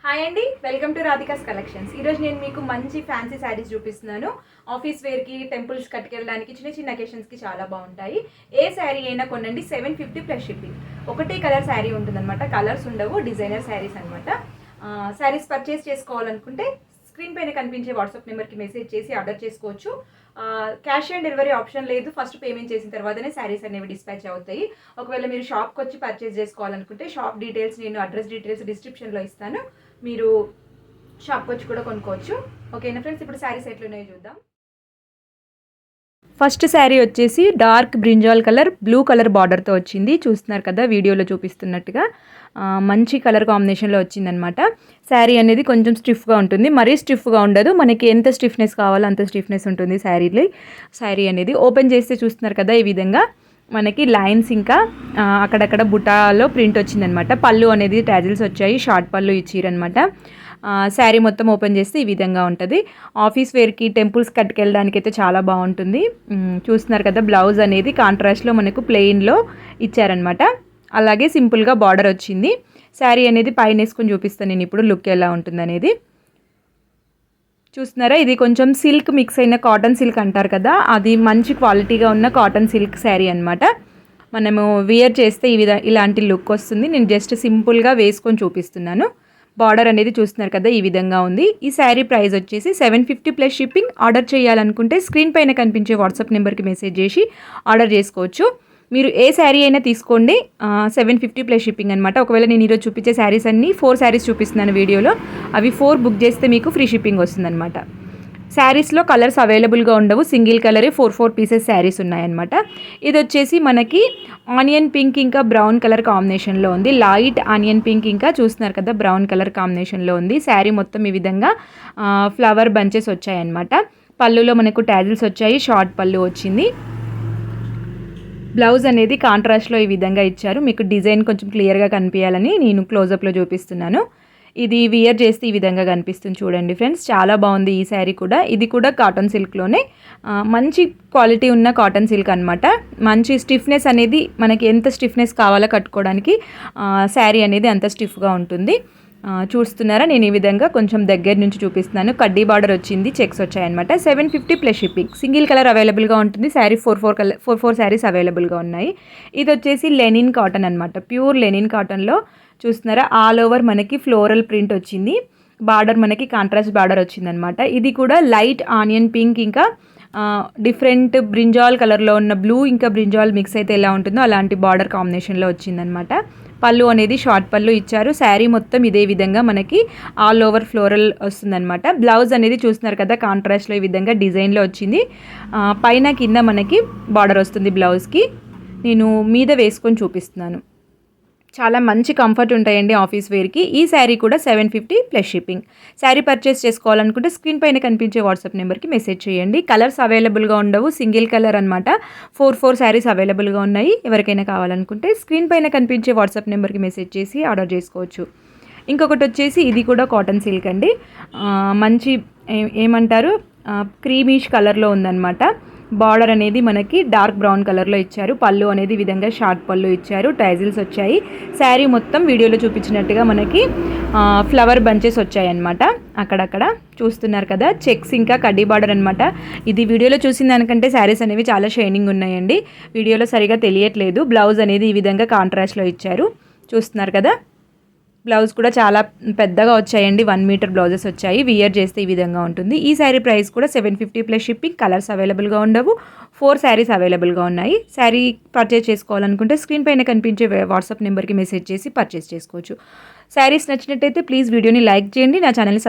Hi అండి, welcome to Radhika's collections. ఈరోజు నేను మీకు మంచి ఫ్యాన్సీ శారీస్ చూపిస్తున్నాను. ఆఫీస్ వేర్కి, టెంపుల్స్ కట్టుకెళ్ళడానికి, చిన్న చిన్న అకేషన్స్కి చాలా బాగుంటాయి. ఏ శారీ అయినా కొనండి, 750 ప్లస్ షిప్పింగ్. ఒకటే కలర్ శారీ ఉంటుందన్నమాట, కలర్స్ ఉండవు, డిజైనర్ శారీస్ అనమాట. శారీస్ పర్చేస్ చేసుకోవాలనుకుంటే స్క్రీన్ పైన కనిపించే వాట్సాప్ నెంబర్కి మెసేజ్ చేసి ఆర్డర్ చేసుకోవచ్చు. క్యాష్ ఆన్ డెలివరీ ఆప్షన్ లేదు. ఫస్ట్ పేమెంట్ చేసిన తర్వాతనే శారీస్ అనేవి డిస్పాచ్ అవుతాయి. ఒకవేళ మీరు షాప్కి వచ్చి పర్చేస్ చేసుకోవాలనుకుంటే షాప్ డీటెయిల్స్, నేను అడ్రస్ డీటెయిల్స్ డిస్క్రిప్షన్లో ఇస్తాను. మీరు షాప్కి వచ్చి కూడా కొనుక్కోవచ్చు. ఓకేనా ఫ్రెండ్స్, ఇప్పుడు శారీస్ ఎట్లున్నాయో చూద్దాం. ఫస్ట్ శారీ వచ్చేసి dark brinjal colour, blue colour బార్డర్తో వచ్చింది. చూస్తున్నారు కదా వీడియోలో చూపిస్తున్నట్టుగా, మంచి కలర్ కాంబినేషన్లో వచ్చిందనమాట. శారీ అనేది కొంచెం స్టిఫ్గా ఉంటుంది, మరీ స్టిఫ్గా ఉండదు. మనకి ఎంత స్టిఫ్నెస్ కావాలో అంత స్టిఫ్నెస్ ఉంటుంది శారీ అనేది. ఓపెన్ చేస్తే చూస్తున్నారు కదా, ఈ విధంగా మనకి లైన్స్ ఇంకా అక్కడక్కడ బుటాలో ప్రింట్ వచ్చిందనమాట. పళ్ళు అనేది టాజిల్స్ వచ్చాయి, షార్ట్ పళ్ళు ఇచ్చిరనమాట. శారీ మొత్తం ఓపెన్ చేస్తే ఈ విధంగా ఉంటుంది. ఆఫీస్ వేర్కి, టెంపుల్స్ కట్టుకెళ్ళడానికి అయితే చాలా బాగుంటుంది. చూస్తున్నారు కదా, బ్లౌజ్ అనేది కాంట్రాస్ట్లో మనకు ప్లెయిన్లో ఇచ్చారనమాట. అలాగే సింపుల్గా బార్డర్ వచ్చింది. శారీ అనేది పైన వేసుకొని చూపిస్తాను నేను ఇప్పుడు లుక్ ఎలా ఉంటుంది అనేది. చూస్తున్నారా, ఇది కొంచెం సిల్క్ మిక్స్ అయిన కాటన్ సిల్క్ అంటారు కదా, అది మంచి క్వాలిటీగా ఉన్న కాటన్ సిల్క్ శారీ అనమాట. మనము వేర్ చేస్తే ఇలాంటి లుక్ వస్తుంది. నేను జస్ట్ సింపుల్గా వేసుకొని చూపిస్తున్నాను. బార్డర్ అనేది చూస్తున్నారు కదా, ఈ విధంగా ఉంది. ఈ శారీ ప్రైస్ వచ్చేసి 750 ప్లస్ షిప్పింగ్. ఆర్డర్ చేయాలనుకుంటే స్క్రీన్ పైన కనిపించే వాట్సాప్ నెంబర్కి మెసేజ్ చేసి ఆర్డర్ చేసుకోవచ్చు. మీరు ఏ శారీ అయినా తీసుకోండి, 750 ప్లస్ షిప్పింగ్ అనమాట. ఒకవేళ నేను ఈరోజు చూపించే శారీస్ అన్నీ 4 శారీస్ చూపిస్తున్నాను వీడియోలో, అవి 4 బుక్ చేస్తే మీకు ఫ్రీ షిప్పింగ్ వస్తుందన్నమాట. శారీస్లో కలర్స్ అవైలబుల్గా ఉండవు, సింగిల్ కలరే 4 పీసెస్ శారీస్ ఉన్నాయన్నమాట. ఇది వచ్చేసి మనకి ఆనియన్ పింక్ ఇంకా బ్రౌన్ కలర్ కాంబినేషన్లో ఉంది. లైట్ ఆనియన్ పింక్ ఇంకా చూస్తున్నారు కదా, బ్రౌన్ కలర్ కాంబినేషన్లో ఉంది. శారీ మొత్తం ఈ విధంగా ఫ్లవర్ బంచెస్ వచ్చాయన్నమాట. పళ్ళులో మనకు టాజిల్స్ వచ్చాయి, షార్ట్ పళ్ళు వచ్చింది. బ్లౌజ్ అనేది కాంట్రాస్ట్లో ఈ విధంగా ఇచ్చారు. మీకు డిజైన్ కొంచెం క్లియర్గా కనిపించాలని నేను క్లోజప్లో చూపిస్తున్నాను. ఇది వియర్ చేస్తే ఈ విధంగా కనిపిస్తుంది చూడండి ఫ్రెండ్స్, చాలా బాగుంది ఈ శారీ కూడా. ఇది కూడా కాటన్ సిల్క్లోనే, మంచి క్వాలిటీ ఉన్న కాటన్ సిల్క్ అనమాట. మంచి స్టిఫ్నెస్ అనేది మనకి ఎంత స్టిఫ్నెస్ కావాలో కట్టుకోవడానికి శారీ అనేది అంత స్టిఫ్గా ఉంటుంది. చూస్తున్నారా, నేను ఈ విధంగా కొంచెం దగ్గర నుంచి చూపిస్తున్నాను. కడ్డీ బార్డర్ వచ్చింది, చెక్స్ వచ్చాయన్నమాట. 750 ప్లస్ షిప్పింగ్. సింగిల్ కలర్ అవైలబుల్గా ఉంటుంది. శారీ 4 శారీస్ అవైలబుల్గా ఉన్నాయి. ఇది వచ్చేసి లెనిన్ కాటన్ అనమాట, ప్యూర్ లెనిన్ కాటన్లో చూస్తున్నారా, ఆల్ ఓవర్ మనకి ఫ్లోరల్ ప్రింట్ వచ్చింది. బార్డర్ మనకి కాంట్రాస్ట్ బార్డర్ వచ్చిందనమాట. ఇది కూడా లైట్ ఆనియన్ పింక్ ఇంకా డిఫరెంట్ బ్రింజాల్ కలర్లో ఉన్న బ్లూ ఇంకా బ్రింజాల్ మిక్స్ అయితే ఎలా ఉంటుందో అలాంటి బార్డర్ కాంబినేషన్లో వచ్చిందనమాట. పళ్ళు అనేది షార్ట్ పళ్ళు ఇచ్చారు. శారీ మొత్తం ఇదే విధంగా మనకి ఆల్ ఓవర్ ఫ్లోరల్ వస్తుందనమాట. బ్లౌజ్ అనేది చూస్తున్నారు కదా, కాంట్రాస్ట్లో ఈ విధంగా డిజైన్లో వచ్చింది. పైన కింద మనకి బార్డర్ వస్తుంది బ్లౌజ్కి. నేను మీద వేసుకొని చూపిస్తున్నాను. చాలా మంచి కంఫర్ట్ ఉంటాయండి ఆఫీస్ వేర్కి. ఈ శారీ కూడా 750 ప్లస్ షిప్పింగ్. శారీ పర్చేస్ చేసుకోవాలనుకుంటే స్క్రీన్ పైన కనిపించే వాట్సాప్ నెంబర్కి మెసేజ్ చేయండి. కలర్స్ అవైలబుల్గా ఉండవు, సింగిల్ కలర్ అనమాట. 4 శారీస్ అవైలబుల్గా ఉన్నాయి. ఎవరికైనా కావాలనుకుంటే స్క్రీన్ పైన కనిపించే వాట్సాప్ నెంబర్కి మెసేజ్ చేసి ఆర్డర్ చేసుకోవచ్చు. ఇంకొకటి వచ్చేసి ఇది కూడా కాటన్ సిల్క్ అండి, మంచి ఏమంటారు క్రీమీష్ కలర్లో ఉందన్నమాట. బార్డర్ అనేది మనకి డార్క్ బ్రౌన్ కలర్లో ఇచ్చారు. పళ్ళు అనేది విధంగా షార్ట్ పళ్ళు ఇచ్చారు, టైజిల్స్ వచ్చాయి. శారీ మొత్తం వీడియోలో చూపించినట్టుగా మనకి ఫ్లవర్ బంచెస్ వచ్చాయన్నమాట. అక్కడక్కడ చూస్తున్నారు కదా, చెక్స్ ఇంకా కడ్డీ బార్డర్ అనమాట. ఇది వీడియోలో చూసిన దానికంటే శారీస్ అనేవి చాలా షైనింగ్ ఉన్నాయండి, వీడియోలో సరిగా తెలియట్లేదు. బ్లౌజ్ అనేది ఈ విధంగా కాంట్రాస్ట్లో ఇచ్చారు, చూస్తున్నారు కదా. బ్లౌజ్ కూడా చాలా పెద్దగా వచ్చాయండి, 1 మీటర్ బ్లౌజెస్ వచ్చాయి. వియర్ చేస్తే ఈ విధంగా ఉంటుంది. ఈ శారీ ప్రైస్ కూడా 750 ప్లస్ షిప్పింగ్. కలర్స్ అవైలబుల్గా ఉండవు, 4 శారీస్ అవైలబుల్గా ఉన్నాయి. శారీ పర్చేస్ చేసుకోవాలనుకుంటే స్క్రీన్ పైన కనిపించే వాట్సాప్ నెంబర్కి మెసేజ్ చేసి పర్చేస్ చేసుకోవచ్చు. శారీస్ నచ్చినట్టయితే ప్లీజ్ వీడియోని లైక్ చేయండి, నా ఛానల్ని